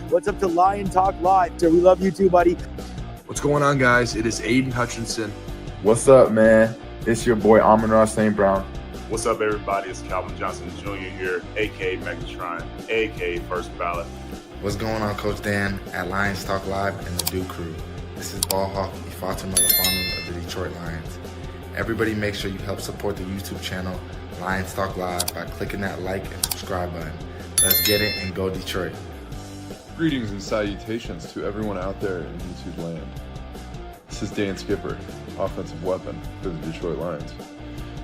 What's up to Lion Talk Live? So we love you too, buddy. What's going on, guys? It is Aiden Hutchinson. What's up, man? It's your boy Amon-Ra St. Brown. What's up, everybody? It's Calvin Johnson Jr. here, a.k.a. Megatron, a.k.a. First Ballot. What's going on, Coach Dan at Lions Talk Live and the Duke Crew. This is Ball Hawk Ifata Melafanu of the Detroit Lions. Everybody make sure you help support the YouTube channel Lions Talk Live by clicking that like and subscribe button. Let's get it and go Detroit. Greetings and salutations to everyone out there in YouTube land. This is Dan Skipper, offensive weapon for the Detroit Lions.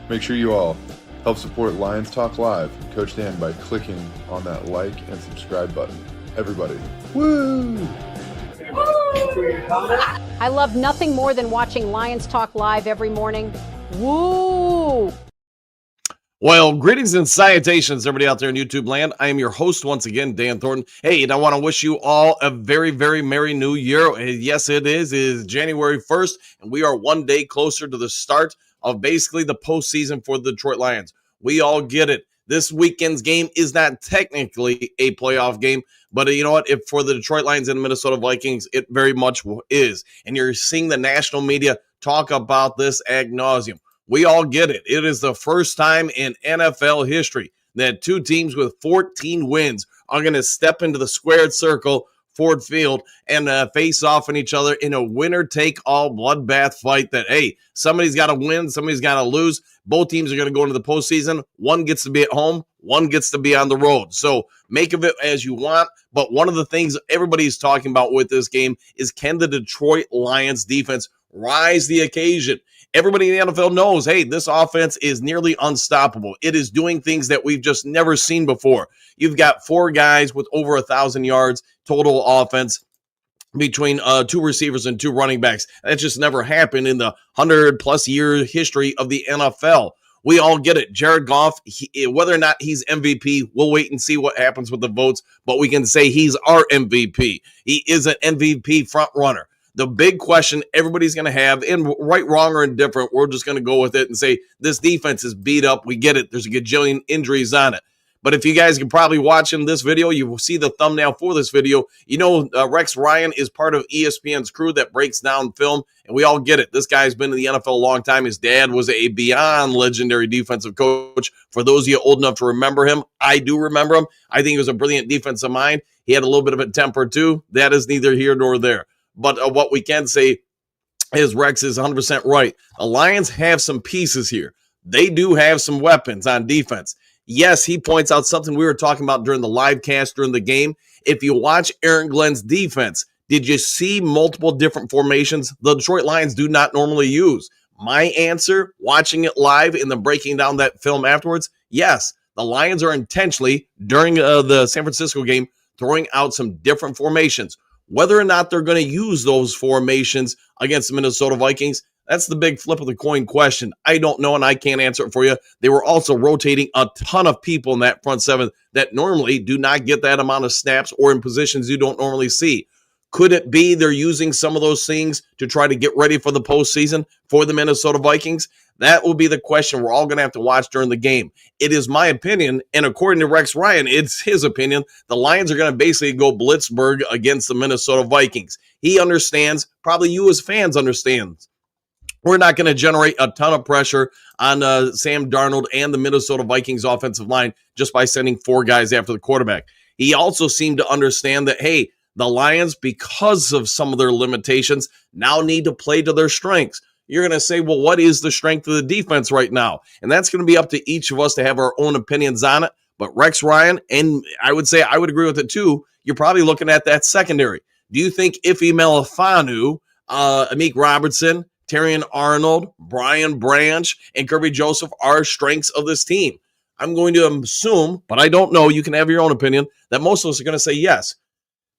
Make sure you all help support Lions Talk Live and Coach Dan by clicking on that like and subscribe button. Everybody, woo! I love nothing more than watching Lions Talk Live every morning. Woo! Well, greetings and salutations, everybody out there in YouTube land. I am your host once again, Dan Thornton. Hey, and I want to wish you all a very, very Merry New Year. Yes, it is January 1st, and we are one day closer to the start of basically the postseason for the Detroit Lions. We all get it. This weekend's game is not technically a playoff game, but you know what? If for the Detroit Lions and Minnesota Vikings, it very much is. And you're seeing the national media talk about this ad nauseum. We all get it. It is the first time in NFL history that two teams with 14 wins are going to step into the squared circle, Ford Field, and face off on each other in a winner-take-all bloodbath fight that, hey, somebody's got to win, somebody's got to lose. Both teams are going to go into the postseason. One gets to be at home, one gets to be on the road. So make of it as you want. But one of the things everybody's talking about with this game is, can the Detroit Lions defense rise the occasion? Everybody in the NFL knows, hey, this offense is nearly unstoppable. It is doing things that we've just never seen before. You've got four guys with over 1,000 yards total offense between two receivers and two running backs. That just never happened in the 100-plus year history of the NFL. We all get it. Jared Goff, whether or not he's MVP, we'll wait and see what happens with the votes, but we can say he's our MVP. He is an MVP front runner. The big question everybody's going to have, and right, wrong, or indifferent, we're just going to go with it and say this defense is beat up. We get it. There's a gajillion injuries on it. But if you guys can probably watch in this video, you will see the thumbnail for this video. You know, Rex Ryan is part of ESPN's crew that breaks down film, and we all get it. This guy's been in the NFL a long time. His dad was a beyond legendary defensive coach. For those of you old enough to remember him, I do remember him. I think he was a brilliant defensive mind. He had a little bit of a temper too. That is neither here nor there. But what we can say is Rex is 100% right. The Lions have some pieces here. They do have some weapons on defense. Yes, he points out something we were talking about during the live cast during the game. If you watch Aaron Glenn's defense, did you see multiple different formations the Detroit Lions do not normally use? My answer, watching it live and then breaking down that film afterwards, yes, the Lions are intentionally, during the San Francisco game, throwing out some different formations. Whether or not they're going to use those formations against the Minnesota Vikings, that's the big flip of the coin question. I don't know, and I can't answer it for you. They were also rotating a ton of people in that front seven that normally do not get that amount of snaps or in positions you don't normally see. Could it be they're using some of those things to try to get ready for the postseason for the Minnesota Vikings? That will be the question we're all going to have to watch during the game. It is my opinion, and according to Rex Ryan, it's his opinion, the Lions are going to basically go Blitzburg against the Minnesota Vikings. He understands, probably you as fans understand, we're not going to generate a ton of pressure on Sam Darnold and the Minnesota Vikings offensive line just by sending four guys after the quarterback. He also seemed to understand that, hey, the Lions, because of some of their limitations, now need to play to their strengths. You're going to say, well, what is the strength of the defense right now? And that's going to be up to each of us to have our own opinions on it. But Rex Ryan, and I would say I would agree with it too, you're probably looking at that secondary. Do you think Ife Melifonwu, Amik Robertson, Terrion Arnold, Brian Branch, and Kirby Joseph are strengths of this team? I'm going to assume, but I don't know, you can have your own opinion, that most of us are going to say yes.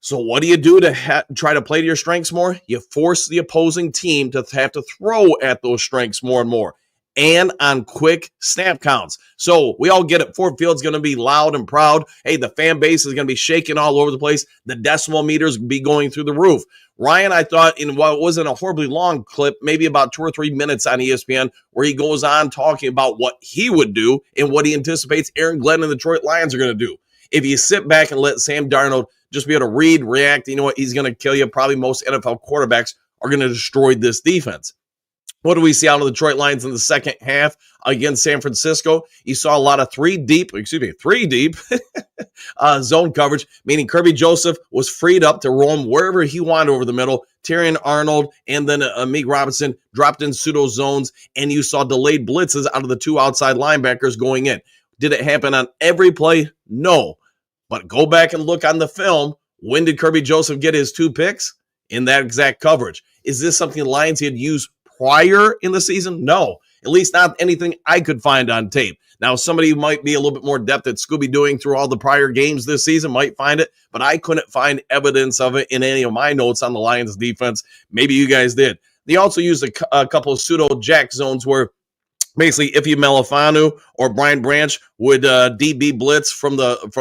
So what do you do to try to play to your strengths more? You force the opposing team to have to throw at those strengths more and more. and on quick snap counts. So we all get it. Ford Field's going to be loud and proud. Hey, the fan base is going to be shaking all over the place. The decimal meters be going through the roof. Ryan, I thought in what wasn't a horribly long clip, maybe about 2 or 3 minutes on ESPN, where he goes on talking about what he would do and what he anticipates Aaron Glenn and the Detroit Lions are going to do. If you sit back and let Sam Darnold just be able to read, react, you know what, he's going to kill you. Probably most NFL quarterbacks are going to destroy this defense. What do we see out of the Detroit Lions in the second half against San Francisco? You saw a lot of three deep zone coverage, meaning Kirby Joseph was freed up to roam wherever he wanted over the middle. Terrion Arnold and then Meek Robinson dropped in pseudo zones, and you saw delayed blitzes out of the 2 outside linebackers going in. Did it happen on every play? No. But go back and look on the film. When did Kirby Joseph get his 2 picks? In that exact coverage. Is this something the Lions had used prior in the season? No, at least not anything I could find on tape. Now, somebody who might be a little bit more depth at Scooby-Dooing through all the prior games this season might find it, but I couldn't find evidence of it in any of my notes on the Lions defense. Maybe you guys did. They also used a couple of pseudo jack zones where basically Ify Melifanu or Brian Branch would DB blitz from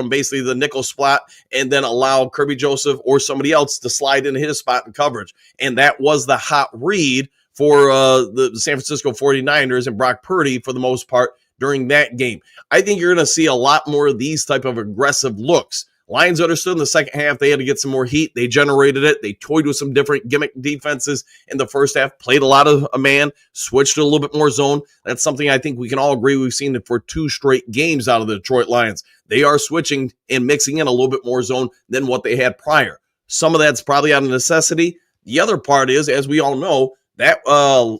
basically the nickel spot and then allow Kirby Joseph or somebody else to slide into his spot in coverage. And that was the hot read for the San Francisco 49ers and Brock Purdy for the most part during that game. I think you're going to see a lot more of these type of aggressive looks. Lions understood in the second half they had to get some more heat. They generated it. They toyed with some different gimmick defenses in the first half, played a lot of a man, switched to a little bit more zone. That's something I think we can all agree we've seen it for 2 straight games out of the Detroit Lions. They are switching and mixing in a little bit more zone than what they had prior. Some of that's probably out of necessity. The other part is, as we all know, that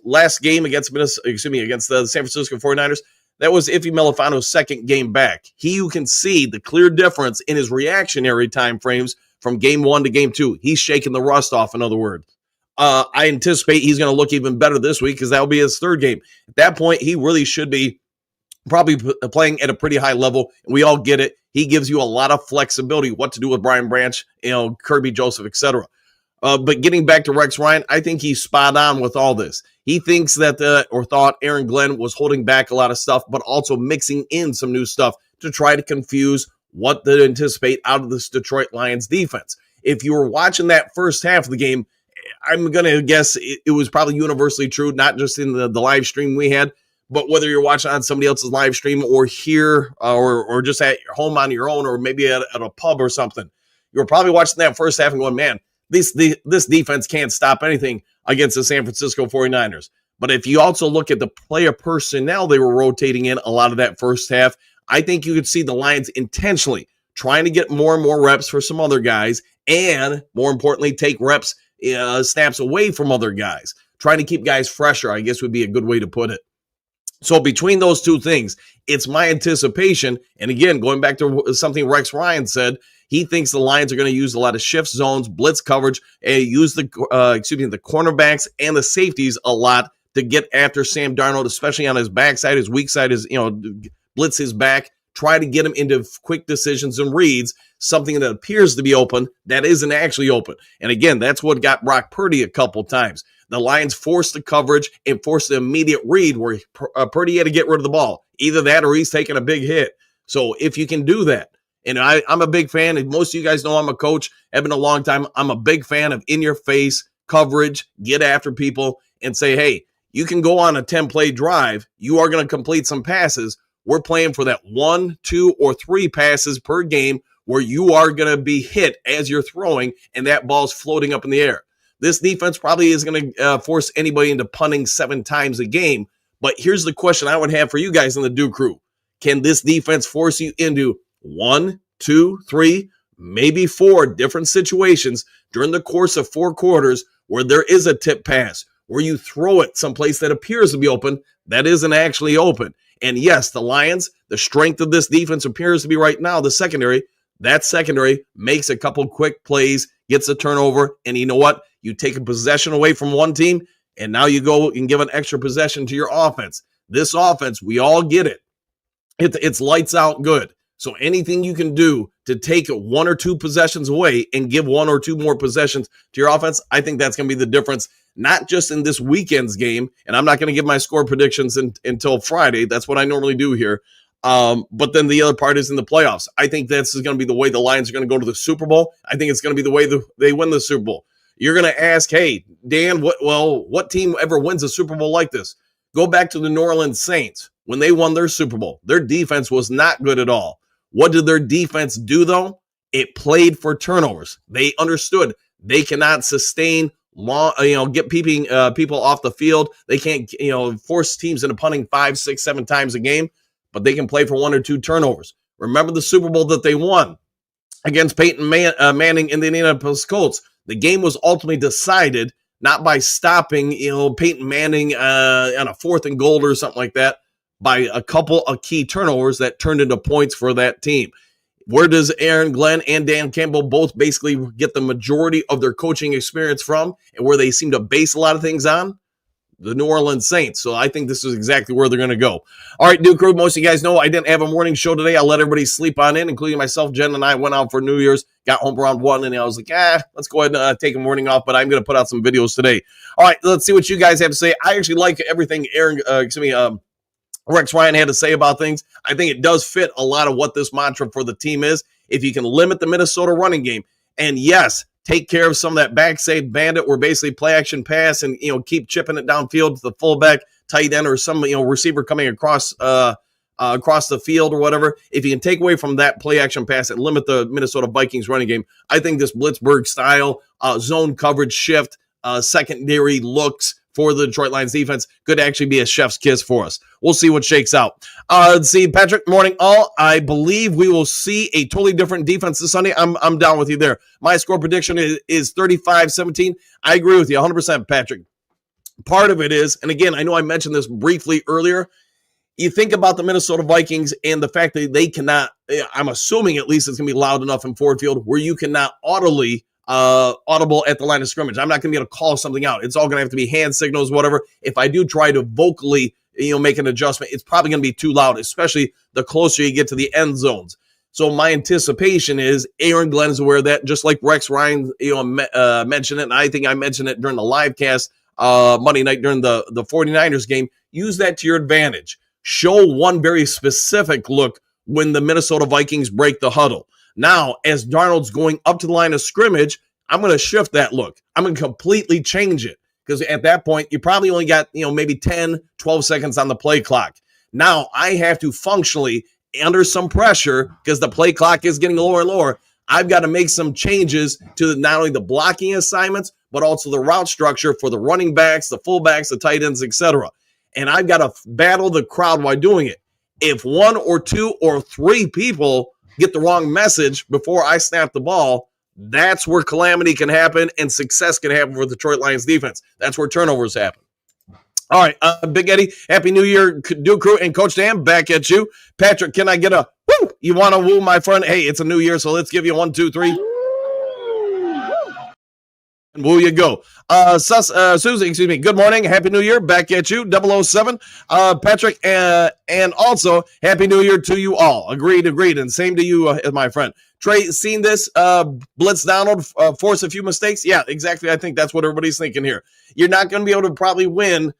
last game against the San Francisco 49ers, that was Ify Melifanu's second game back. He who can see the clear difference in his reactionary time frames from game 1 to game 2. He's shaking the rust off, in other words. I anticipate he's going to look even better this week because that will be his 3rd game. At that point, he really should be probably playing at a pretty high level. We all get it. He gives you a lot of flexibility, what to do with Brian Branch, Kirby Joseph, etc. But getting back to Rex Ryan, I think he's spot on with all this. He thinks that or thought Aaron Glenn was holding back a lot of stuff, but also mixing in some new stuff to try to confuse what to anticipate out of this Detroit Lions defense. If you were watching that first half of the game, I'm going to guess it was probably universally true, not just in the live stream we had, but whether you're watching on somebody else's live stream or here or just at your home on your own or maybe at a pub or something, you were probably watching that first half and going, man, this defense can't stop anything against the San Francisco 49ers. But if you also look at the player personnel they were rotating in a lot of that first half, I think you could see the Lions intentionally trying to get more and more reps for some other guys and, more importantly, take reps, snaps away from other guys. Trying to keep guys fresher, I guess would be a good way to put it. So between those two things, it's my anticipation, and again, going back to something Rex Ryan said, he thinks the Lions are going to use a lot of shift zones, blitz coverage, and use the cornerbacks and the safeties a lot to get after Sam Darnold, especially on his backside. His weak side is, blitz his back, try to get him into quick decisions and reads, something that appears to be open that isn't actually open. And again, that's what got Brock Purdy a couple times. The Lions forced the coverage and forced the immediate read where Purdy had to get rid of the ball. Either that or he's taking a big hit. So if you can do that, and I'm a big fan, and most of you guys know I'm a coach, have been a long time. I'm a big fan of in-your-face coverage, get after people, and say, hey, you can go on a 10-play drive. You are going to complete some passes. We're playing for that 1, 2, or 3 passes per game where you are going to be hit as you're throwing, and that ball's floating up in the air. This defense probably is going to force anybody into punting 7 times a game. But here's the question I would have for you guys in the Duke crew. Can this defense force you into 1, 2, 3, maybe 4 different situations during the course of 4 quarters where there is a tip pass, where you throw it someplace that appears to be open that isn't actually open? And yes, the Lions, the strength of this defense appears to be right now the secondary. That secondary makes a couple quick plays, gets a turnover, and you know what? You take a possession away from one team, and now you go and give an extra possession to your offense. This offense, we all get it. It's lights out good. So anything you can do to take 1 or 2 possessions away and give 1 or 2 more possessions to your offense, I think that's going to be the difference, not just in this weekend's game. And I'm not going to give my score predictions until Friday. That's what I normally do here. But then the other part is in the playoffs. I think this is going to be the way the Lions are going to go to the Super Bowl. I think it's going to be the way they win the Super Bowl. You're going to ask, hey, Dan, what team ever wins a Super Bowl like this? Go back to the New Orleans Saints. When they won their Super Bowl, their defense was not good at all. What did their defense do, though? It played for turnovers. They understood they cannot sustain long, get people off the field. They can't, force teams into punting 5, 6, 7 times a game, but they can play for 1 or 2 turnovers. Remember the Super Bowl that they won against Peyton Manning and the Indianapolis Colts. The game was ultimately decided not by stopping, Peyton Manning on a 4th and goal or something like that, by a couple of key turnovers that turned into points for that team. Where does Aaron Glenn and Dan Campbell both basically get the majority of their coaching experience from, and where they seem to base a lot of things on? The New Orleans Saints. So I think this is exactly where they're going to go. All right, Duke Crew, most of you guys know I didn't have a morning show today. I let everybody sleep on in, including myself. Jen and I went out for New Year's, got home around 1, and I was like, let's go ahead and take a morning off, but I'm going to put out some videos today. All right, let's see what you guys have to say. I actually like everything Rex Ryan had to say about things. I think it does fit a lot of what this mantra for the team is. If you can limit the Minnesota running game, and yes, take care of some of that backside bandit where basically play action pass and keep chipping it downfield to the fullback, tight end, or some receiver coming across the field or whatever. If you can take away from that play action pass and limit the Minnesota Vikings running game, I think this Blitzburg style zone coverage shift, secondary looks for the Detroit Lions defense could actually be a chef's kiss for us. We'll see what shakes out. Let's see, Patrick, morning all. I believe we will see a totally different defense this Sunday. I'm down with you there. My score prediction is 35-17. I agree with you 100%, Patrick. Part of it is, and again, I know I mentioned this briefly earlier, you think about the Minnesota Vikings and the fact that they cannot, I'm assuming at least it's going to be loud enough in Ford Field where you cannot audible at the line of scrimmage. I'm not going to be able to call something out. It's all going to have to be hand signals, whatever. If I do try to vocally, make an adjustment, it's probably going to be too loud, especially the closer you get to the end zones. So my anticipation is Aaron Glenn is aware of that, just like Rex Ryan, mentioned it, and I think I mentioned it during the live cast Monday night during the 49ers game. Use that to your advantage. Show one very specific look when the Minnesota Vikings break the huddle. Now, as Darnold's going up to the line of scrimmage, I'm going to shift that look. I'm going to completely change it because at that point, you probably only got, maybe 10, 12 seconds on the play clock. Now, I have to functionally, under some pressure, because the play clock is getting lower and lower, I've got to make some changes to not only the blocking assignments, but also the route structure for the running backs, the fullbacks, the tight ends, etc. And I've got to battle the crowd while doing it. If 1 or 2 or 3 people get the wrong message before I snap the ball, that's where calamity can happen and success can happen for the Detroit Lions defense. That's where turnovers happen. All right, Big Eddie, Happy New Year, Duke Crew, and Coach Dan, back at you. Patrick, can I get a woo? You want to woo, my friend? Hey, it's a new year, so let's give you 1, 2, 3. And woo you go. Susie, excuse me. Good morning. Happy New Year. Back at you. 007. Patrick, and also Happy New Year to you all. Agreed. And same to you, my friend. Trey, seen this blitz Donald force a few mistakes? Yeah, exactly. I think that's what everybody's thinking here. You're not going to be able to probably win.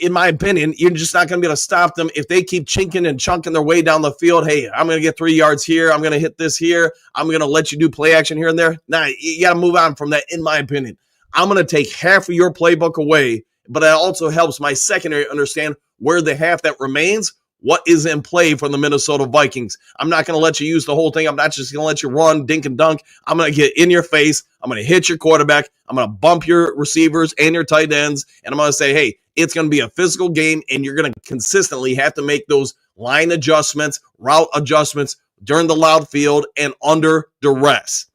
In my opinion, you're just not going to be able to stop them if they keep chinking and chunking their way down the field. Hey, I'm going to get 3 yards here. I'm going to hit this here. I'm going to let you do play action here and there. Nah, you got to move on from that, in my opinion. I'm going to take half of your playbook away, but it also helps my secondary understand where the half that remains, what is in play from the Minnesota Vikings. I'm not going to let you use the whole thing. I'm not just going to let you run, dink and dunk. I'm going to get in your face. I'm going to hit your quarterback. I'm going to bump your receivers and your tight ends. And I'm going to say, hey, it's going to be a physical game, and you're going to consistently have to make those line adjustments, route adjustments during the loud field and under duress.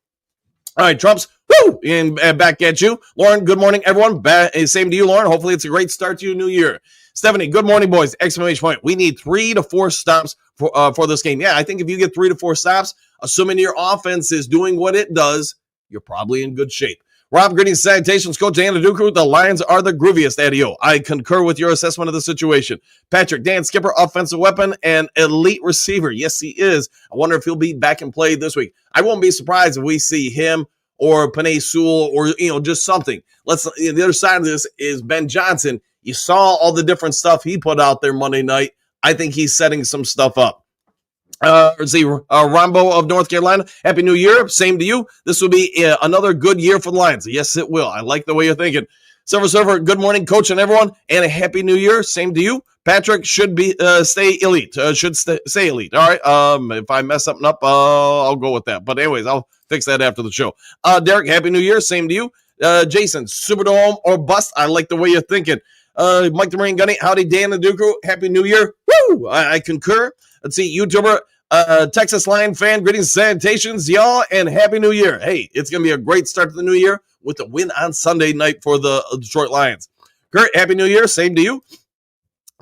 All right, Trumps, woo! And back at you. Lauren, good morning, everyone. Same to you, Lauren. Hopefully it's a great start to your new year. Stephanie, good morning, boys. Exclamation point. We need 3 to 4 stops for this game. Yeah, I think if you get 3 to 4 stops, assuming your offense is doing what it does, you're probably in good shape. Rob, greetings, salutations, Coach Dan Duku. The Lions are the grooviest, Adio. I concur with your assessment of the situation. Patrick, Dan Skipper, offensive weapon and elite receiver. Yes, he is. I wonder if he'll be back in play this week. I won't be surprised if we see him or Penei Sewell or, just something. The other side of this is Ben Johnson. You saw all the different stuff he put out there Monday night. I think he's setting some stuff up. Rombo of North Carolina. Happy New Year. Same to you. This will be another good year for the Lions. Yes, it will. I like the way you're thinking. Silver Surfer, good morning, Coach and everyone, and a Happy New Year. Same to you. Patrick should be stay elite. Stay elite. All right. If I mess something up, I'll go with that. But anyways, I'll fix that after the show. Derek, Happy New Year. Same to you. Jason, Superdome or bust. I like the way you're thinking. Mike the Marine Gunny, howdy, Dan and Duku. Happy New Year. Woo! I concur. Let's see, YouTuber, Texas Lion fan, greetings, salutations, y'all, and Happy New Year. Hey, it's going to be a great start to the new year with a win on Sunday night for the Detroit Lions. Kurt, Happy New Year. Same to you.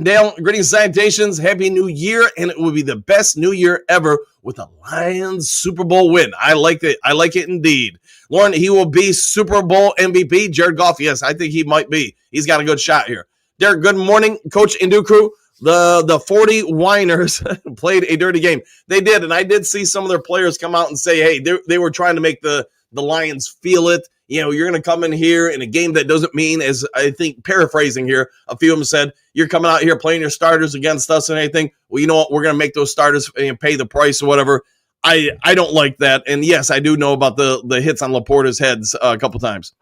Dale, greetings, salutations, Happy New Year, and it will be the best New Year ever with a Lions Super Bowl win. I like it. I like it indeed. Lauren, he will be Super Bowl MVP. Jared Goff, yes, I think he might be. He's got a good shot here. Derek, good morning, Coach Induku. The 40 Whiners played a dirty game. They did, and I did see some of their players come out and say, hey, they were trying to make the Lions feel it. You're going to come in here in a game that doesn't mean, as I think paraphrasing here, a few of them said, you're coming out here playing your starters against us and anything. Well, you know what? We're going to make those starters pay the price or whatever. I don't like that. And yes, I do know about the hits on Laporta's heads a couple times.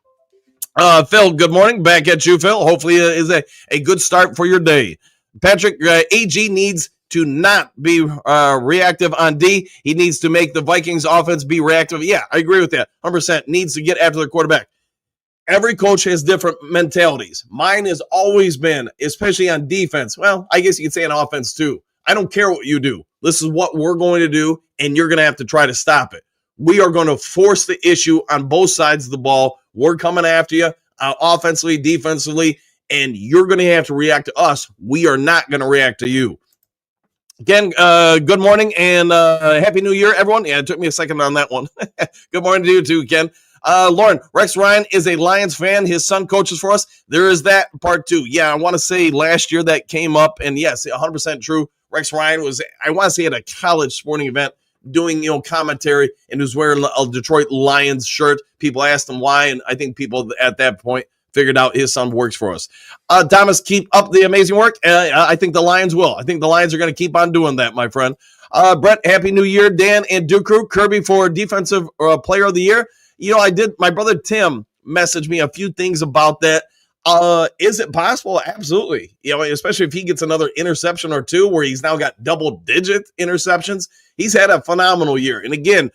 Phil, good morning. Back at you, Phil. Hopefully it is a good start for your day. Patrick, AG needs to not be reactive on D. He needs to make the Vikings offense be reactive. Yeah, I agree with that. 100% needs to get after the quarterback. Every coach has different mentalities. Mine has always been, especially on defense. Well, I guess you could say on offense too. I don't care what you do. This is what we're going to do, and you're going to have to try to stop it. We are going to force the issue on both sides of the ball. We're coming after you offensively, defensively, and you're going to have to react to us. We are not going to react to you. Again, good morning and Happy New Year, everyone. Yeah, it took me a second on that one. Good morning to you too, Ken. Lauren, Rex Ryan is a Lions fan. His son coaches for us. There is that part too. Yeah, I want to say last year that came up, and yes, 100% true. Rex Ryan was, I want to say, at a college sporting event doing, commentary, and was wearing a Detroit Lions shirt. People asked him why, and I think people at that point figured out his son works for us. Thomas, keep up the amazing work. I think the Lions will. I think the Lions are going to keep on doing that, my friend. Brett, Happy New Year. Dan and Duke Crew, Kirby for Defensive Player of the Year. I did. My brother Tim messaged me a few things about that. Is it possible? Absolutely. Especially if he gets another interception or two where he's now got double-digit interceptions. He's had a phenomenal year. And again,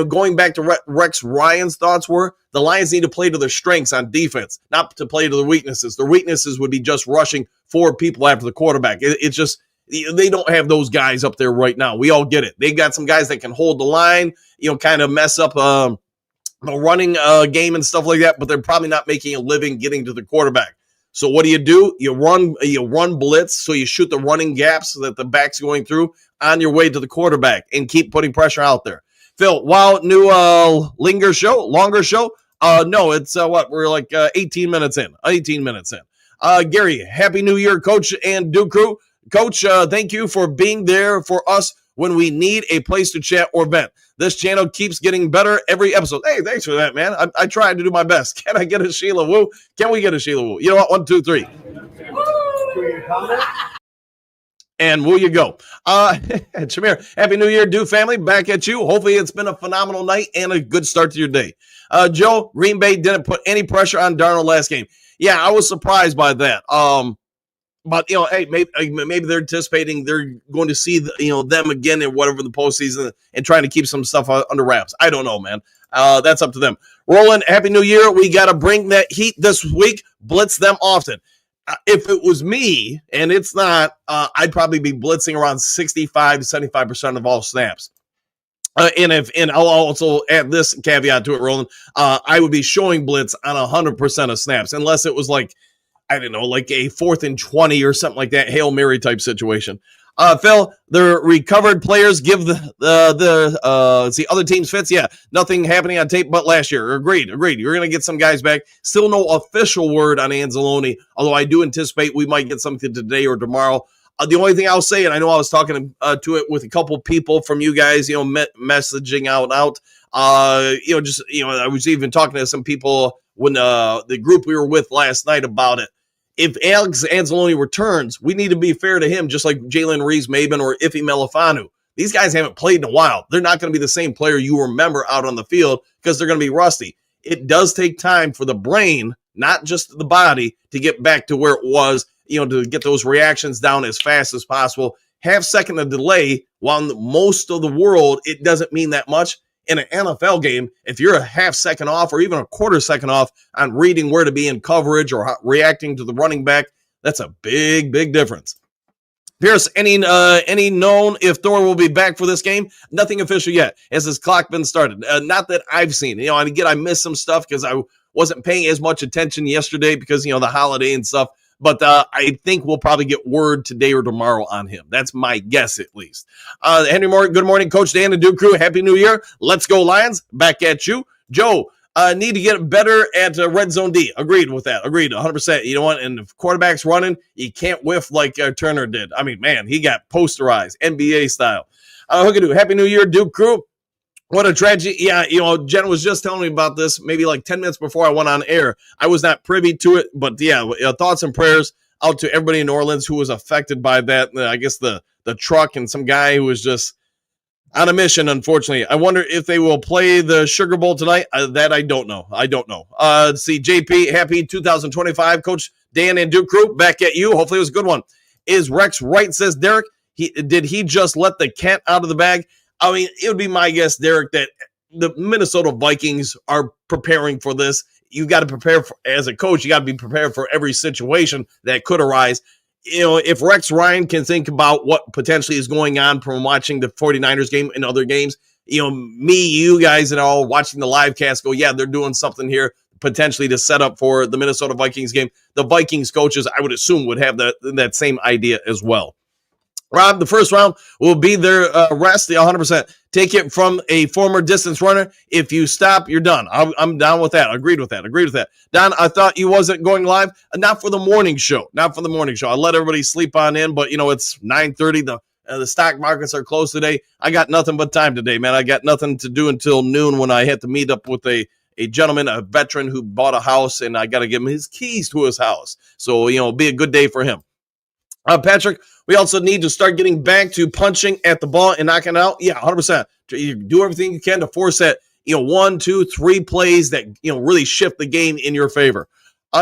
going back to Rex Ryan's thoughts were, the Lions need to play to their strengths on defense, not to play to their weaknesses. Their weaknesses would be just rushing 4 people after the quarterback. It's just, they don't have those guys up there right now. We all get it. They got some guys that can hold the line, kind of mess up the running game and stuff like that, but they're probably not making a living getting to the quarterback. So what do? You run blitz, so you shoot the running gaps so that the back's going through on your way to the quarterback and keep putting pressure out there. Phil, wow, new longer show? No, it's we're like 18 minutes in. 18 minutes in. Gary, Happy New Year, Coach and Duke Crew. Coach, thank you for being there for us when we need a place to chat or vent. This channel keeps getting better every episode. Hey, thanks for that, man. I tried to do my best. Can I get a Sheila Woo? Can we get a Sheila Woo? You know what? 1, 2, 3. And will you go? Shamir, Happy New Year, Duke family. Back at you. Hopefully it's been a phenomenal night and a good start to your day. Joe, Green Bay didn't put any pressure on Darnold last game. Yeah, I was surprised by that. But, hey, maybe they're anticipating they're going to see, them again in whatever the postseason and trying to keep some stuff under wraps. I don't know, man. That's up to them. Roland, Happy New Year. We got to bring that heat this week. Blitz them often. If it was me, and it's not, I'd probably be blitzing around 65 to 75% of all snaps. And I'll also add this caveat to it, Roland. I would be showing blitz on 100% of snaps, unless it was like, I don't know, like a 4th and 20 or something like that, Hail Mary type situation. Phil, the recovered players give the other teams fits. Yeah, nothing happening on tape but last year. Agreed. You're going to get some guys back. Still no official word on Anzalone, although I do anticipate we might get something today or tomorrow. The only thing I'll say, and I know I was talking to it with a couple people from you guys, messaging out. I was even talking to some people when the group we were with last night about it. If Alex Anzalone returns, we need to be fair to him, just like Jalen Reeves-Maben or Ife Melifanu. These guys haven't played in a while. They're not going to be the same player you remember out on the field because they're going to be rusty. It does take time for the brain, not just the body, to get back to where it was, to get those reactions down as fast as possible. Half second of delay, while in most of the world, it doesn't mean that much. In an NFL game, if you're a half second off or even a quarter second off on reading where to be in coverage or reacting to the running back, that's a big, big difference. Pierce, any known if Thor will be back for this game? Nothing official yet. Has his clock been started? Not that I've seen. And again, I missed some stuff because I wasn't paying as much attention yesterday because, the holiday and stuff. But I think we'll probably get word today or tomorrow on him. That's my guess, at least. Henry Moore, good morning, Coach Dan and Duke Crew. Happy New Year. Let's go, Lions. Back at you. Joe, need to get better at red zone D. Agreed with that. Agreed, 100%. You know what? And if quarterback's running, you can't whiff like Turner did. I mean, man, he got posterized, NBA style. Hookadoo, Happy New Year, Duke Crew. What a tragedy. Yeah, Jen was just telling me about this maybe like 10 minutes before I went on air. I was not privy to it, but yeah, thoughts and prayers out to everybody in New Orleans who was affected by that. I guess the truck and some guy who was just on a mission, unfortunately. I wonder if they will play the Sugar Bowl tonight. That I don't know. Let's see, JP, happy 2025. Coach Dan and Duke Crew, back at you. Hopefully it was a good one. Is Rex right, says Derek. Did he just let the cat out of the bag? I mean, it would be my guess, Derek, that the Minnesota Vikings are preparing for this. You got to prepare as a coach. You got to be prepared for every situation that could arise. If Rex Ryan can think about what potentially is going on from watching the 49ers game and other games, you guys and all watching the live cast go, yeah, they're doing something here potentially to set up for the Minnesota Vikings game. The Vikings coaches, I would assume, would have that same idea as well. Rob, the first round will be their rest, 100%. Take it from a former distance runner. If you stop, you're done. I'm down with that. Agreed with that. Don, I thought you wasn't going live. Not for the morning show. I let everybody sleep on in, but, it's 9:30. The stock markets are closed today. I got nothing but time today, man. I got nothing to do until noon when I had to meet up with a gentleman, a veteran who bought a house, and I got to give him his keys to his house. So, be a good day for him. Patrick, we also need to start getting back to punching at the ball and knocking it out. Yeah, 100%. You do everything you can to force that, 1, 2, 3 plays that, really shift the game in your favor.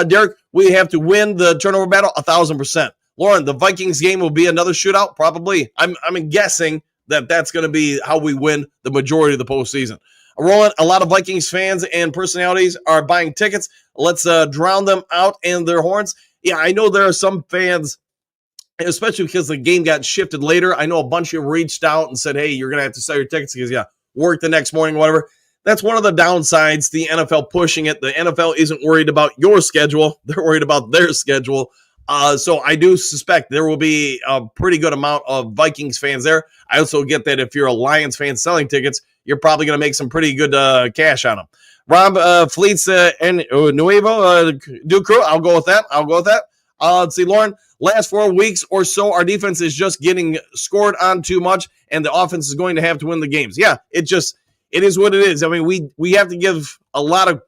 Derek, we have to win the turnover battle 1,000%. Lauren, the Vikings game will be another shootout? Probably. I'm guessing that's going to be how we win the majority of the postseason. Roland, a lot of Vikings fans and personalities are buying tickets. Let's drown them out and their horns. Yeah, I know there are some fans, especially because the game got shifted later. I know a bunch of you reached out and said, hey, you're going to have to sell your tickets because, work the next morning, whatever. That's one of the downsides, the NFL pushing it. The NFL isn't worried about your schedule. They're worried about their schedule. So I do suspect there will be a pretty good amount of Vikings fans there. I also get that if you're a Lions fan selling tickets, you're probably going to make some pretty good cash on them. Rob Fleets and Nuevo, Duke Crew, I'll go with that. Let's see, Lauren. Last 4 weeks or so, our defense is just getting scored on too much, and the offense is going to have to win the games. Yeah, it is what it is. I mean, we have to give a lot of,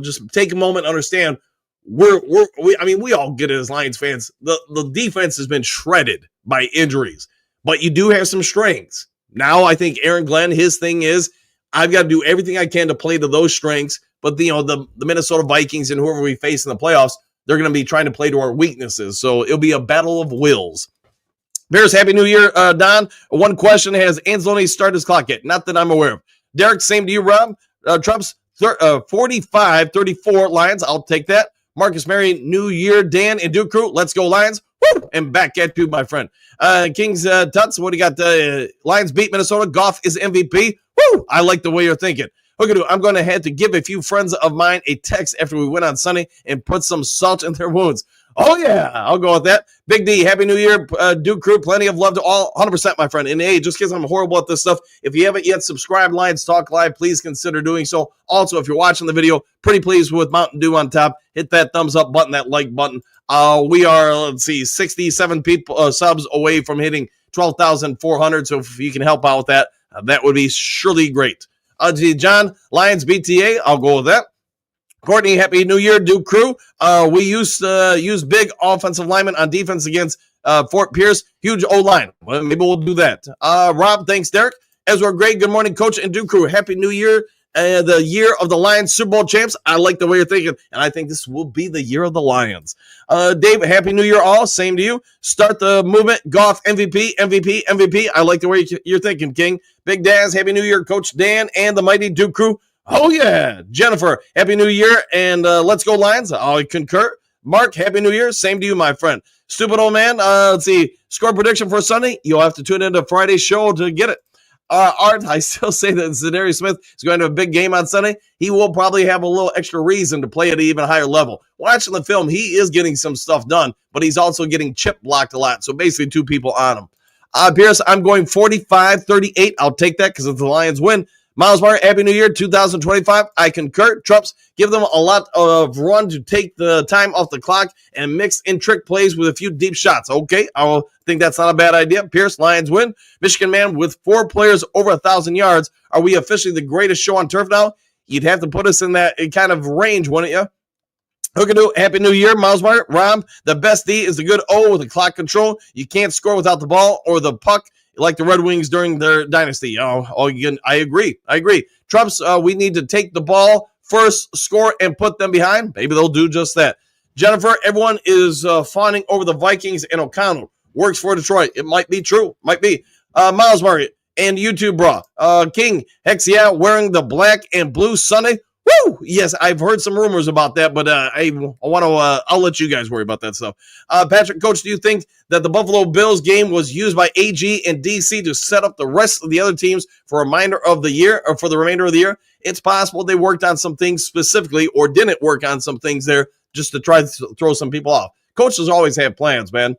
just take a moment and understand. We all get it as Lions fans. The defense has been shredded by injuries, but you do have some strengths. Now, I think Aaron Glenn, his thing is, I've got to do everything I can to play to those strengths. But the Minnesota Vikings and whoever we face in the playoffs, they're going to be trying to play to our weaknesses. So it'll be a battle of wills. Bears, Happy New Year, Don. One question, has Anzalone started his clock yet? Not that I'm aware of. Derek, same to you, Rob. Trump's 45-34 Lions. I'll take that. Marcus Mary, New Year, Dan and Duke Crew. Let's go, Lions. Woo! And back at you, my friend. Kings, Tuts, what do you got? Lions beat Minnesota. Goff is MVP. Woo! I like the way you're thinking. I'm going to have to give a few friends of mine a text after we went on Sunday and put some salt in their wounds. Oh, yeah, I'll go with that. Big D, Happy New Year, Duke Crew. Plenty of love to all. 100%, my friend. And hey, just because I'm horrible at this stuff, if you haven't yet subscribed, Lions Talk Live, please consider doing so. Also, if you're watching the video, pretty pleased with Mountain Dew on top, hit that thumbs up button, that like button. We are, let's see, 67 people subs away from hitting 12,400. So if you can help out with that, that would be surely great. John, Lions BTA, I'll go with that. Courtney, Happy New Year, Duke Crew. We used use big offensive linemen on defense against Fort Pierce. Huge O-line. Well, maybe we'll do that. Rob, thanks, Derek. Ezra, great. Good morning, Coach and Duke Crew. Happy New Year. The year of the Lions Super Bowl champs. I like the way you're thinking, and I think this will be the year of the Lions. Dave, Happy New Year all. Same to you. Start the movement. Goff, MVP, MVP, MVP. I like the way you're thinking, King. Big Daz, Happy New Year, Coach Dan, and the mighty Duke Crew. Oh, yeah. Jennifer, Happy New Year, and let's go Lions. I concur. Mark, Happy New Year. Same to you, my friend. Stupid old man. Let's see. Score prediction for Sunday. You'll have to tune into Friday's show to get it. Art, I still say that Zadarius Smith is going to have a big game on Sunday. He will probably have a little extra reason to play at an even higher level. Watching the film, he is getting some stuff done, but he's also getting chip blocked a lot. So basically 2 people on him. Pierce, I'm going 45-38. I'll take that because if the Lions win. Miles Martin, Happy New Year 2025. I concur. Trumps, give them a lot of run to take the time off the clock and mix in trick plays with a few deep shots. Okay, I think that's not a bad idea. Pierce, Lions win. Michigan man with 4 players over 1,000 yards. Are we officially the greatest show on turf now? You'd have to put us in that kind of range, wouldn't you? Hookadoo, Happy New Year, Miles Martin. Rob, the best D is the good O with the clock control. You can't score without the ball or the puck, like the Red Wings during their dynasty. Again, I agree. Trumps, we need to take the ball first, score, and put them behind. Maybe they'll do just that. Jennifer, everyone is fawning over the Vikings and O'Connell. Works for Detroit. It might be true. Might be. Miles Market and YouTube, bro. King, Hex, yeah, wearing the black and blue Sunday. Woo! Yes, I've heard some rumors about that, but I want to. I'll let you guys worry about that stuff. Patrick, Coach, do you think that the Buffalo Bills game was used by AG and DC to set up the rest of the other teams for the remainder of the year? It's possible they worked on some things specifically, or didn't work on some things there just to try to throw some people off. Coaches always have plans, man.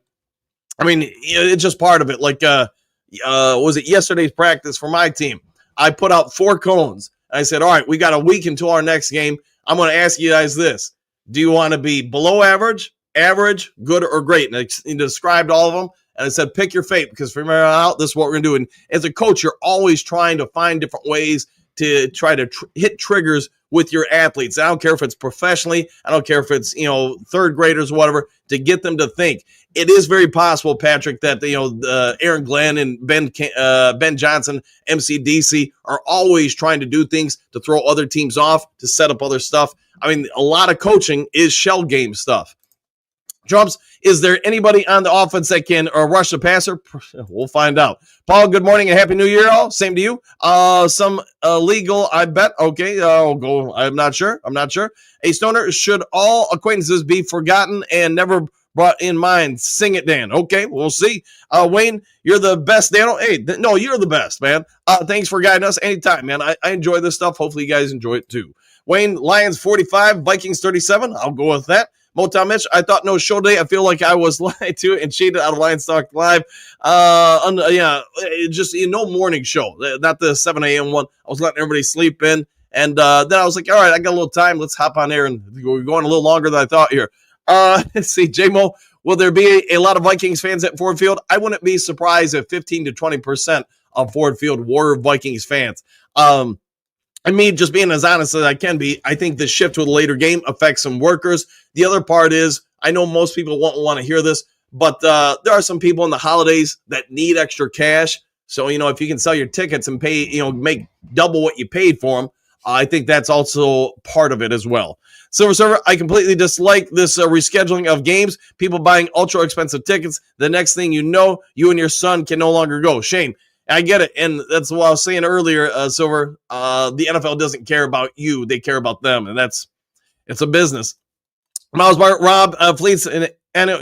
I mean, it's just part of it. Like, was it yesterday's practice for my team? I put out 4 cones. I said, all right, we got a week until our next game. I'm going to ask you guys this. Do you want to be below average, average, good, or great? And I described all of them. And I said, pick your fate, because from here on out, this is what we're going to do. And as a coach, you're always trying to find different ways to try to hit triggers with your athletes. I don't care if it's professionally. I don't care if it's, third graders or whatever, to get them to think. It is very possible, Patrick, that Aaron Glenn and Ben Johnson, MCDC, are always trying to do things to throw other teams off, to set up other stuff. I mean, a lot of coaching is shell game stuff. Trumps, is there anybody on the offense that can rush the passer? We'll find out. Paul, good morning and Happy New Year, all. Same to you. Some illegal, I bet. Okay, I'll go. I'm not sure. A Stoner, should all acquaintances be forgotten and never brought in mind? Sing it, Dan. Okay, we'll see. Wayne, you're the best, Dan. Hey, no, you're the best, man. Thanks for guiding us anytime, man. I enjoy this stuff. Hopefully you guys enjoy it too. Wayne, Lions 45, Vikings 37. I'll go with that. Motown Mitch, I thought no show day. I feel like I was lied to and cheated out of Lions Talk Live. Just no morning show, not the 7 a.m. one. I was letting everybody sleep in. And then I was like, all right, I got a little time. Let's hop on air. And we're going a little longer than I thought here. Let's see, J-Mo, will there be a lot of Vikings fans at Ford Field? I wouldn't be surprised if 15 to 20% of Ford Field were Vikings fans. And me just being as honest as I can be, I think the shift to a later game affects some workers. The other part is, I know most people won't want to hear this, but there are some people in the holidays that need extra cash. So, if you can sell your tickets and pay, make double what you paid for them, I think that's also part of it as well. Silver Server, I completely dislike this rescheduling of games. People buying ultra expensive tickets. The next thing you know, you and your son can no longer go. Shame. I get it, and that's what I was saying earlier, Silver. The NFL doesn't care about you; they care about them, and it's a business. Miles Bart, Rob, Fleets, and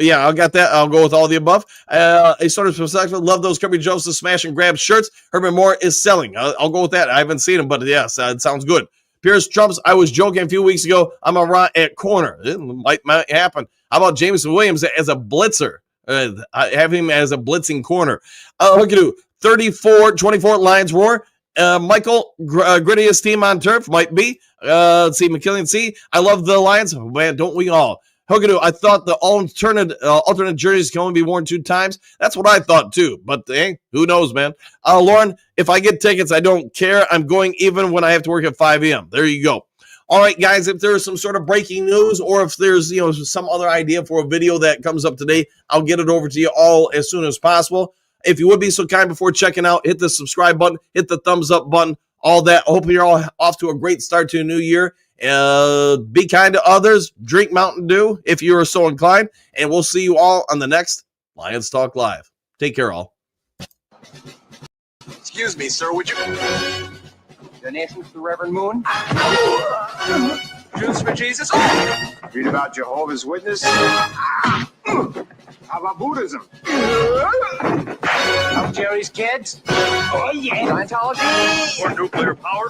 yeah, I got that. I'll go with all the above. A sort of perspective. Love those Kirby Joseph smash and grab shirts. Herman Moore is selling. I'll go with that. I haven't seen him, but yes, it sounds good. Pierce Trumps, I was joking a few weeks ago. I'm a run at corner. It might happen. How about Jameson Williams as a blitzer? Have him as a blitzing corner. Look at 34-24 Lions roar. Michael, grittiest team on turf might be. Let's see, McKillian C. I love the Lions. Man, don't we all? Hogadoo, I thought the alternate jerseys can only be worn 2 times. That's what I thought too. But hey, who knows, man? Lauren, if I get tickets, I don't care. I'm going even when I have to work at 5 a.m. There you go. All right, guys, if there's some sort of breaking news or if there's, some other idea for a video that comes up today, I'll get it over to you all as soon as possible. If you would be so kind before checking out, hit the subscribe button, hit the thumbs up button, all that. I hope you're all off to a great start to a new year. Be kind to others. Drink Mountain Dew if you are so inclined. And we'll see you all on the next Lions Talk Live. Take care, all. Excuse me, sir, would you... Donations to the Reverend Moon? Juice for Jesus? Read about Jehovah's Witness? How about Buddhism? How Jerry's kids? Oh, yeah. Scientology? Or nuclear power?